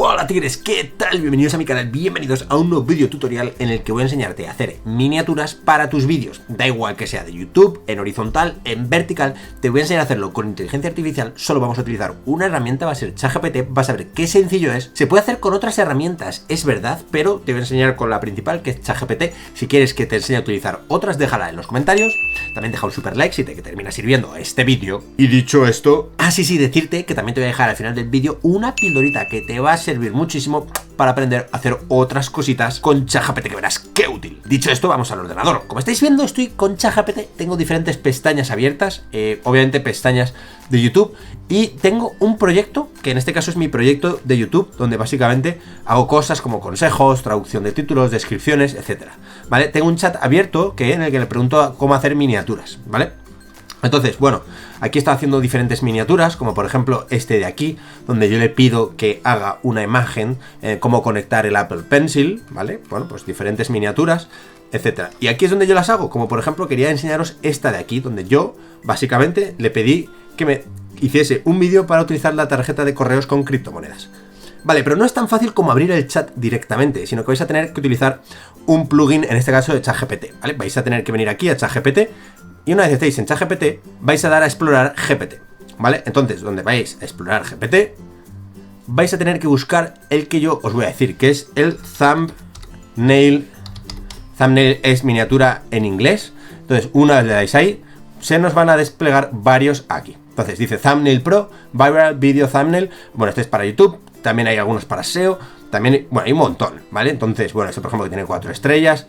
Hola tigres, ¿qué tal? Bienvenidos a mi canal, bienvenidos a un nuevo video tutorial en el que voy a enseñarte a hacer miniaturas para tus vídeos. Da igual que sea de YouTube, en horizontal, en vertical, te voy a enseñar a hacerlo con inteligencia artificial. Solo vamos a utilizar una herramienta, va a ser ChatGPT, vas a ver qué sencillo es. Se puede hacer con otras herramientas, es verdad, pero te voy a enseñar con la principal, que es ChatGPT. Si quieres que te enseñe a utilizar otras, déjala en los comentarios. También deja un super like si te termina sirviendo este vídeo. Y dicho esto, sí, decirte que también te voy a dejar al final del vídeo una pildorita que te va a servir muchísimo para aprender a hacer otras cositas con ChatGPT, que verás qué útil. Dicho esto, vamos al ordenador. Como estáis viendo, estoy con ChatGPT, tengo diferentes pestañas abiertas, obviamente pestañas de YouTube, y tengo un proyecto, que en este caso es mi proyecto de YouTube, donde básicamente hago cosas como consejos, traducción de títulos, descripciones, etcétera, ¿vale? Tengo un chat abierto en el que le pregunto cómo hacer miniaturas, ¿vale? Entonces, bueno, aquí está haciendo diferentes miniaturas, como por ejemplo este de aquí, donde yo le pido que haga una imagen, cómo conectar el Apple Pencil, ¿vale? Bueno, pues diferentes miniaturas, etcétera. Y aquí es donde yo las hago, como por ejemplo quería enseñaros esta de aquí, donde yo básicamente le pedí que me hiciese un vídeo para utilizar la tarjeta de correos con criptomonedas. Vale, pero no es tan fácil como abrir el chat directamente, sino que vais a tener que utilizar un plugin, en este caso de ChatGPT, ¿vale? Vais a tener que venir aquí a ChatGPT, y una vez estéis en ChatGPT, vais a dar a explorar GPT, ¿vale? Entonces, donde vais a explorar GPT, vais a tener que buscar el que yo os voy a decir, que es el thumbnail. Thumbnail es miniatura en inglés. Entonces, una vez le dais ahí, se nos van a desplegar varios aquí. Entonces, dice Thumbnail Pro, Viral Video Thumbnail. Bueno, este es para YouTube, también hay algunos para SEO, también, bueno, hay un montón, ¿vale? Entonces, bueno, este por ejemplo que tiene 4 estrellas.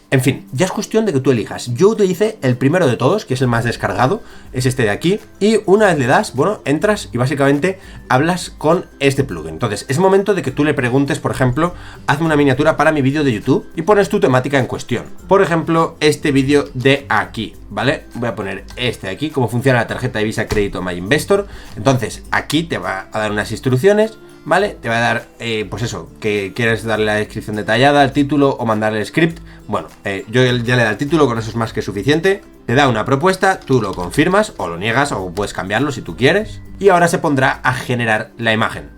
En fin, ya es cuestión de que tú elijas. Yo utilicé el primero de todos, que es el más descargado, es este de aquí, y una vez le das, bueno, entras y básicamente hablas con este plugin. Entonces, es momento de que tú le preguntes, por ejemplo, hazme una miniatura para mi vídeo de YouTube y pones tu temática en cuestión. Por ejemplo, este vídeo de aquí, ¿vale? Voy a poner este de aquí, cómo funciona la tarjeta de Visa Crédito My Investor. Entonces, aquí te va a dar unas instrucciones, ¿vale? Te va a dar, pues eso, que quieres darle la descripción detallada, el título o mandarle el script. Bueno, yo ya le da el título, con eso es más que suficiente. Te da una propuesta, tú lo confirmas o lo niegas o puedes cambiarlo si tú quieres. Y ahora se pondrá a generar la imagen.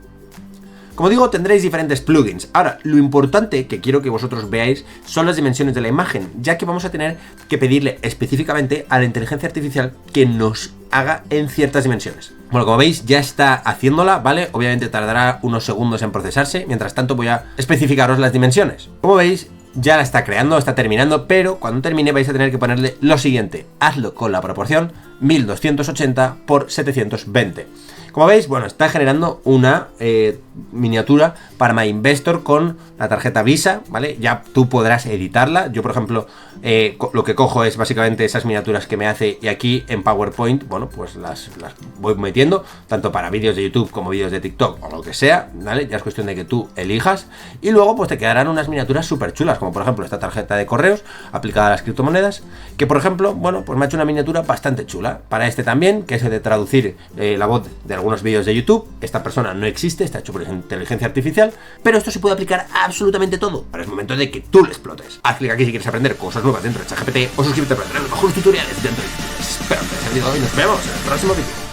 Como digo, tendréis diferentes plugins. Ahora, lo importante que quiero que vosotros veáis son las dimensiones de la imagen, ya que vamos a tener que pedirle específicamente a la inteligencia artificial que nos haga en ciertas dimensiones. Bueno, como veis, ya está haciéndola, ¿vale? Obviamente tardará unos segundos en procesarse. Mientras tanto, voy a especificaros las dimensiones. Como veis, ya la está creando, está terminando, pero cuando termine vais a tener que ponerle lo siguiente. Hazlo con la proporción 1280 por 720. Como veis, bueno, está generando una miniatura para My Investor con la tarjeta Visa, ¿vale? Ya tú podrás editarla. Yo, por ejemplo, lo que cojo es básicamente esas miniaturas que me hace y aquí en PowerPoint, bueno, pues las voy metiendo, tanto para vídeos de YouTube como vídeos de TikTok o lo que sea, ¿vale? Ya es cuestión de que tú elijas y luego pues te quedarán unas miniaturas súper chulas, como por ejemplo esta tarjeta de correos aplicada a las criptomonedas, que por ejemplo, bueno, pues me ha hecho una miniatura bastante chula. Para este también, que es el de traducir la voz de algunos vídeos de YouTube. Esta persona no existe, está hecho por inteligencia artificial, pero esto se puede aplicar a absolutamente todo. Ahora es momento de que tú lo explotes. Haz clic aquí si quieres aprender cosas nuevas dentro de ChatGPT o suscríbete para tener los mejores tutoriales dentro de YouTube. Espero que te haya servido y nos vemos en el próximo vídeo.